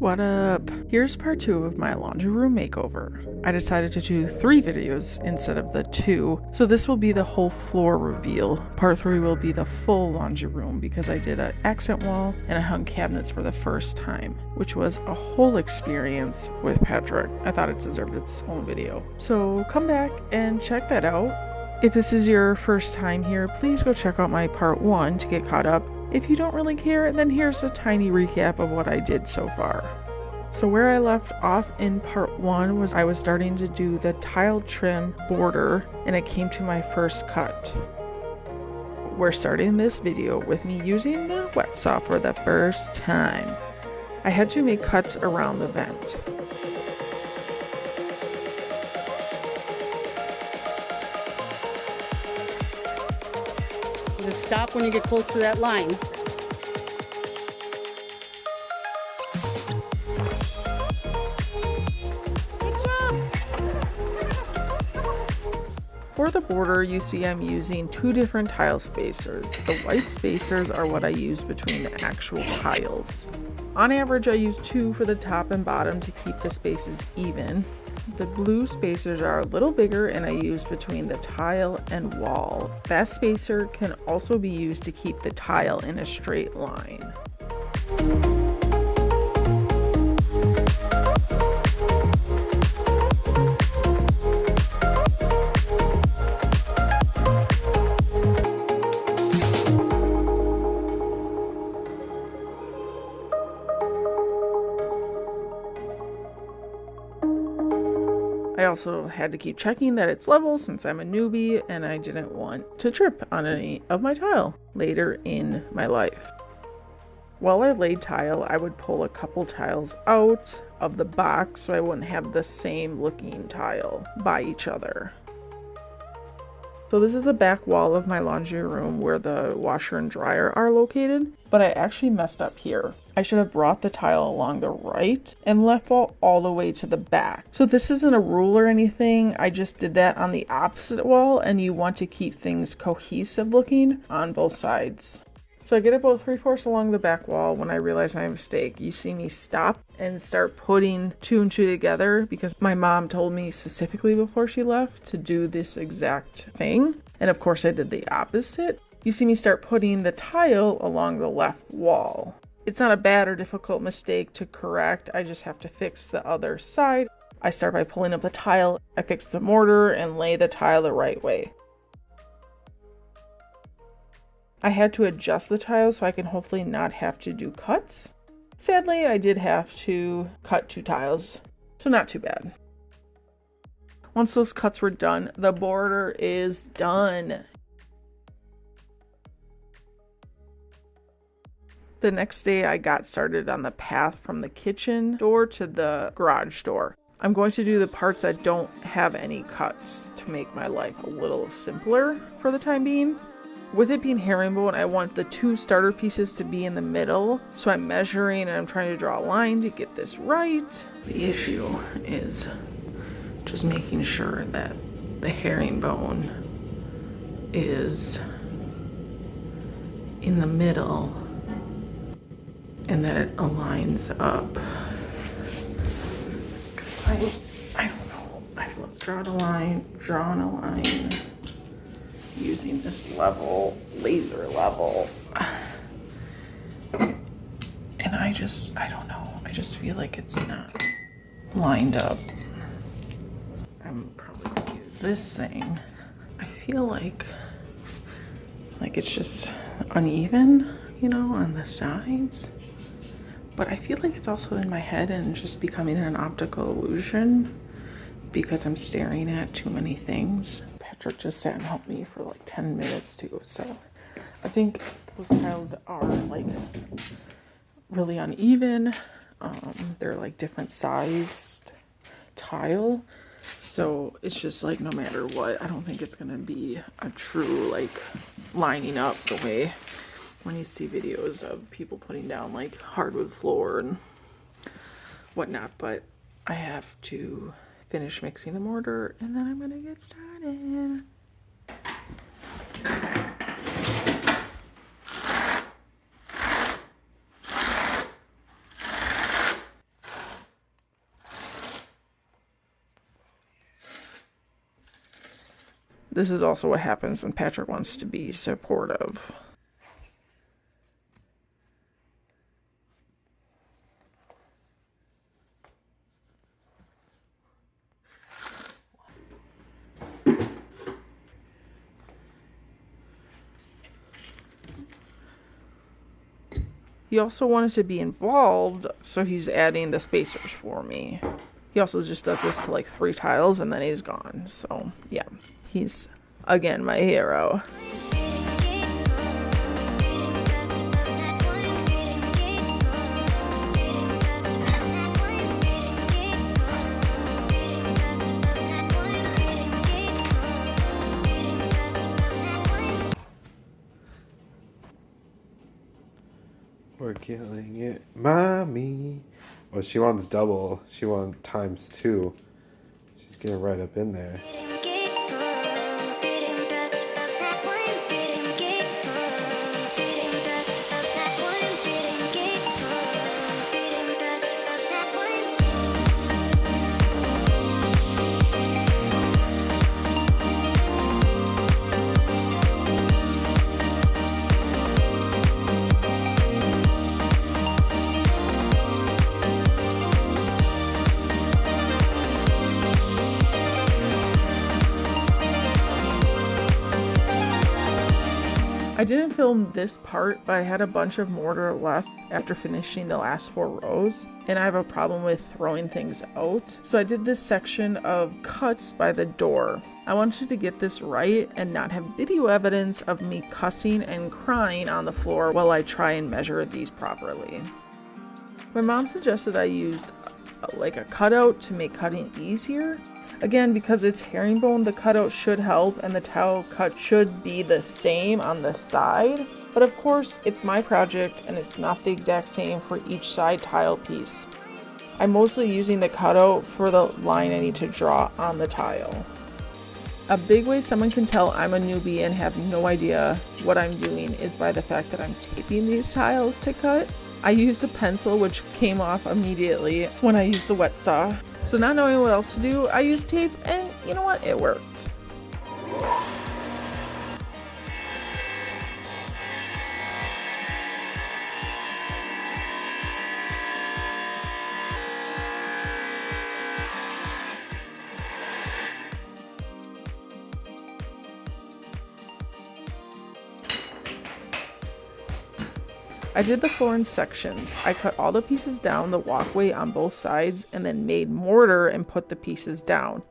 What up? Here's part 2 of my laundry room makeover. I decided to do 3 videos instead of the 2, so this will be the whole floor reveal. Part 3 will be the full laundry room because I did an accent wall and I hung cabinets for the first time, which was a whole experience with Patrick. I thought it deserved its own video. So come back and check that out. If this is your first time here, please go check out my part 1 to get caught up. If you don't really care, then here's a tiny recap of what I did so far. So where I left off in part 1 was I was starting to do the tile trim border and it came to my first cut. We're starting this video with me using the wet saw for the first time. I had to make cuts around the vent. Just stop when you get close to that line. Good job! For the border, you see I'm using 2 different tile spacers. The white spacers are what I use between the actual tiles. On average, I use 2 for the top and bottom to keep the spaces even. The blue spacers are a little bigger and I use between the tile and wall. That spacer can also be used to keep the tile in a straight line. I also had to keep checking that it's level since I'm a newbie and I didn't want to trip on any of my tile later in my life. While I laid tile, I would pull a couple tiles out of the box so I wouldn't have the same looking tile by each other. So this is the back wall of my laundry room where the washer and dryer are located, but I actually messed up here. I should have brought the tile along the right and left all the way to the back. So this isn't a rule or anything, I just did that on the opposite wall and you want to keep things cohesive looking on both sides. So I get about 3/4 along the back wall when I realize my mistake. You see me stop and start putting 2 and 2 together because my mom told me specifically before she left to do this exact thing. And of course I did the opposite. You see me start putting the tile along the left wall. It's not a bad or difficult mistake to correct. I just have to fix the other side. I start by pulling up the tile. I fix the mortar and lay the tile the right way. I had to adjust the tile so I can hopefully not have to do cuts. Sadly, I did have to cut 2 tiles, so not too bad. Once those cuts were done, the border is done. The next day, I got started on the path from the kitchen door to the garage door. I'm going to do the parts that don't have any cuts to make my life a little simpler for the time being. With it being herringbone, I want the 2 starter pieces to be in the middle, so I'm measuring and I'm trying to draw a line to get this right. The issue is just making sure that the herringbone is in the middle and that it aligns up. Because I don't know, I've drawn a line, using this laser level, and I don't know, I just feel like it's not lined up. I'm probably gonna use this thing. I feel like it's just uneven, you know, on the sides, but I feel like it's also in my head and just becoming an optical illusion because I'm staring at too many things. Patrick just sat and helped me for like 10 minutes too, so I think those tiles are like really uneven. They're like different sized tile, so it's just like no matter what, I don't think it's gonna be a true like lining up the way when you see videos of people putting down like hardwood floor and whatnot. But I have to finish mixing the mortar and then I'm gonna get started. This is also what happens when Patrick wants to be supportive. He also wanted to be involved, so he's adding the spacers for me. He also just does this to like 3 tiles and then he's gone. So yeah, he's again my hero. We're killing it, mommy. Well, she wants double. She wants ×2. She's getting right up in there. I didn't film this part, but I had a bunch of mortar left after finishing the last 4 rows, and I have a problem with throwing things out. So I did this section of cuts by the door. I wanted to get this right and not have video evidence of me cussing and crying on the floor while I try and measure these properly. My mom suggested I used like a cutout to make cutting easier. Again, because it's herringbone, the cutout should help and the tile cut should be the same on the side. But of course, it's my project and it's not the exact same for each side tile piece. I'm mostly using the cutout for the line I need to draw on the tile. A big way someone can tell I'm a newbie and have no idea what I'm doing is by the fact that I'm taping these tiles to cut. I used a pencil which came off immediately when I used the wet saw. So not knowing what else to do, I used tape and you know what? It worked. I did the floor in sections. I cut all the pieces down the walkway on both sides and then made mortar and put the pieces down.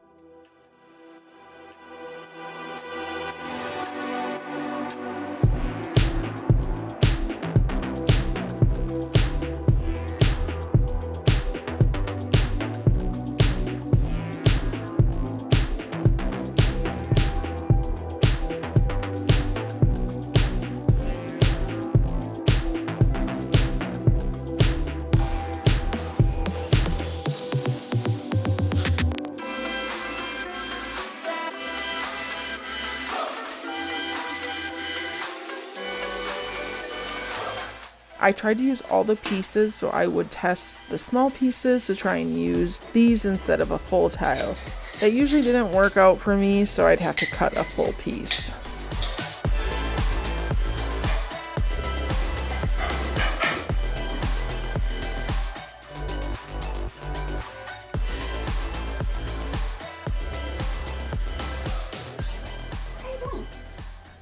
I tried to use all the pieces, so I would test the small pieces to try and use these instead of a full tile. That usually didn't work out for me, so I'd have to cut a full piece.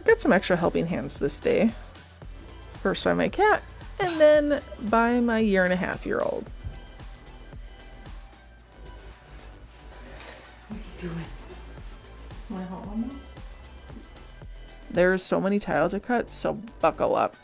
Got some extra helping hands this day. First by my cat, and then by my 1.5-year-old. What's he doing? Want to help Mama? There's so many tiles to cut, so buckle up.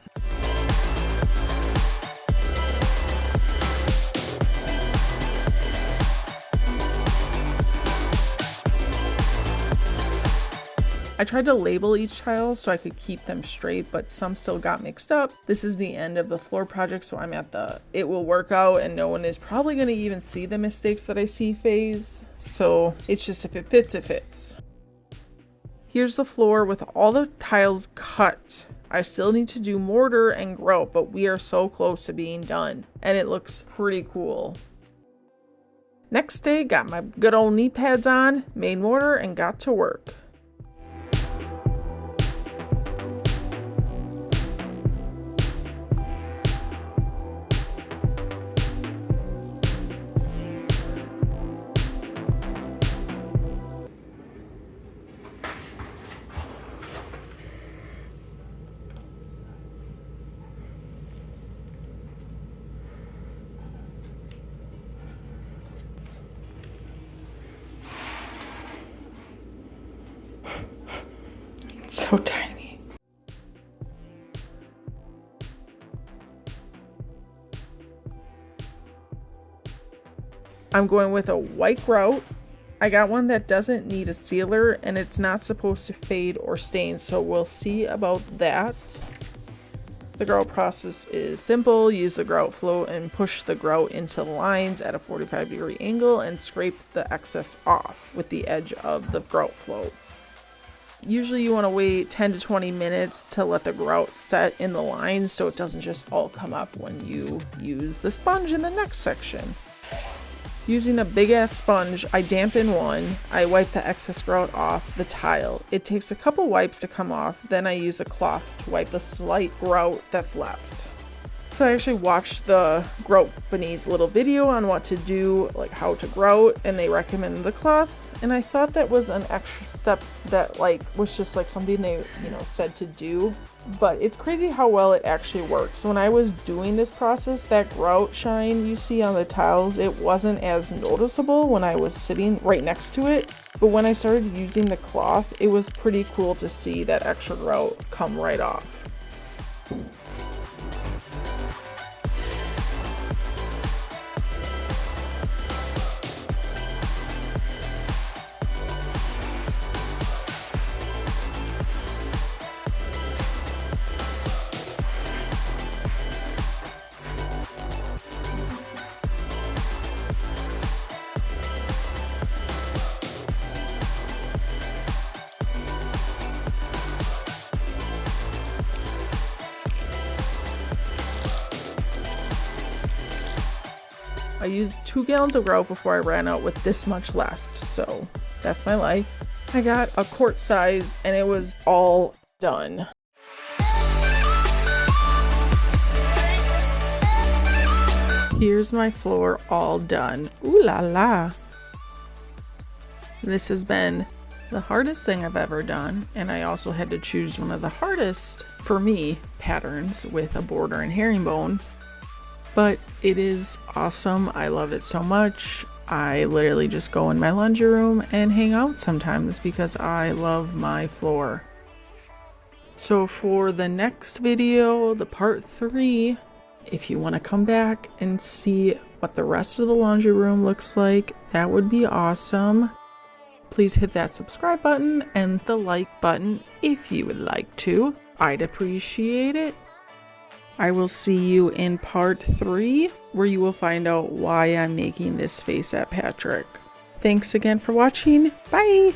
I tried to label each tile so I could keep them straight, but some still got mixed up. This is the end of the floor project, so I'm at the it will work out and no one is probably going to even see the mistakes that I see phase. So it's just if it fits, it fits. Here's the floor with all the tiles cut. I still need to do mortar and grout, but we are so close to being done and it looks pretty cool. Next day, got my good old knee pads on, made mortar and got to work. so tiny. I'm going with a white grout. I got one that doesn't need a sealer and it's not supposed to fade or stain, so we'll see about that. The grout process is simple. Use the grout float and push the grout into the lines at a 45-degree angle and scrape the excess off with the edge of the grout float. Usually you want to wait 10 to 20 minutes to let the grout set in the lines so it doesn't just all come up when you use the sponge in the next section. Using a big ass sponge, I dampen one. I wipe the excess grout off the tile. It takes a couple wipes to come off, then I use a cloth to wipe the slight grout that's left. So I actually watched the grout company's little video on what to do, like how to grout, and they recommended the cloth. And I thought that was an extra step that was just something they, said to do. But it's crazy how well it actually works. When I was doing this process, that grout shine you see on the tiles, it wasn't as noticeable when I was sitting right next to it. But when I started using the cloth, it was pretty cool to see that extra grout come right off. I used 2 gallons of grout before I ran out with this much left, so that's my life. I got a quart size and it was all done. Here's my floor all done. Ooh la la. This has been the hardest thing I've ever done, and I also had to choose one of the hardest, for me, patterns with a border and herringbone. But it is awesome. I love it so much. I literally just go in my laundry room and hang out sometimes because I love my floor. So for the next video, the part 3, if you want to come back and see what the rest of the laundry room looks like, that would be awesome. Please hit that subscribe button and the like button if you would like to. I'd appreciate it. I will see you in part 3, where you will find out why I'm making this face at Patrick. Thanks again for watching. Bye!